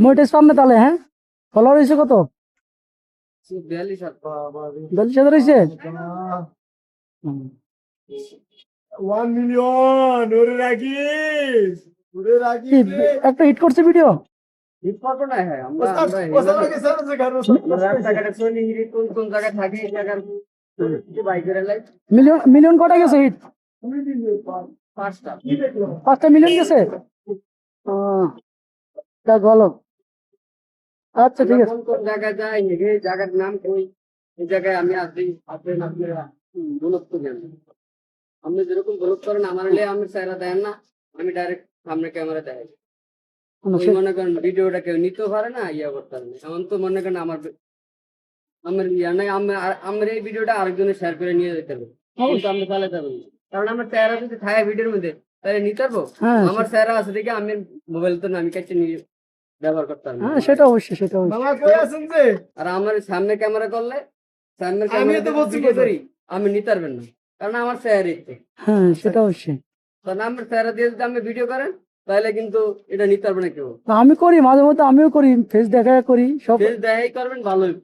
Monetize পান না তাহলে? হ্যাঁ, ফলোয়ার হয়েছে কত? 42,000 হয়েছে। 1 মিলিয়ন ওরে রাখিস, ওরে কি রাখিস রে। একটা হিট করছে ভিডিও? হিট করবো না, হ্যাঁ আমরা ওস্তাদ আমরা ওস্তাদ লাগে স্যার আছে ঘর ওস্তাদ। রাস্তাঘাটে চলি, হিট কোন কোন জায়গায় থাকে এই জায়গার কিছু বাইক করে লাই মিলিয়ন মিলিয়ন কটা গেছে হিট? 5টা। 5টা মিলিয়ন গেছে। তা ভালো। আচ্ছা ঠিক আছে। কোন কোন জায়গায় যাই, এই জায়গার নাম কই, এই জায়গায় আমি আসি, আসেন আপনারা ব্লক তো দেন। আপনি যেরকম ব্লক করেন আমার হলে আমি চেহারা দেন না, আমি ডাইরেক্ট সামনে ক্যামেরা দেখাই। ওই মনে করেন ভিডিওটা কেউ নিতেও পারে না, ইয়া করতে পারে না। এমন তো মনে করেন আমার আমার ইয়া নাই, আমার এই ভিডিওটা আরেকজনে শেয়ার করে নিয়ে যেতে হবে, কিন্তু আমি চালাতে পারবো না। কারণ আমার চেহারা যদি থাকে ভিডিওর মধ্যে তাহলে নিতে পারবো। হ্যাঁ আমার চেহারা আছে দেখে আমি মোবাইল তো না, আমি কাছে নিয়ে ব্যবহার করতে পারবো না। হ্যাঁ, সেটা অবশ্যই, সেটা অবশ্যই। মামা কই আছেন যে? আর আমার সামনে ক্যামেরা করলে, সামনে আমিও ক্যামেরা তো বলছি ভিডিও কথা। করি, আমি নিতে পারবেন না, কারণ আমার চেহারা ইচ্ছে। হ্যাঁ, সেটা অবশ্যই। কারণ আমার চেহারা দিয়ে যদি আমি ভিডিও করেন তাহলে কিন্তু এটা নিতে পারবে না কেউ। আমি করি মাঝে মধ্যে, আমিও করি, ফেস দেখা করি সব। ফেস দেখাই করবেন ভালোই।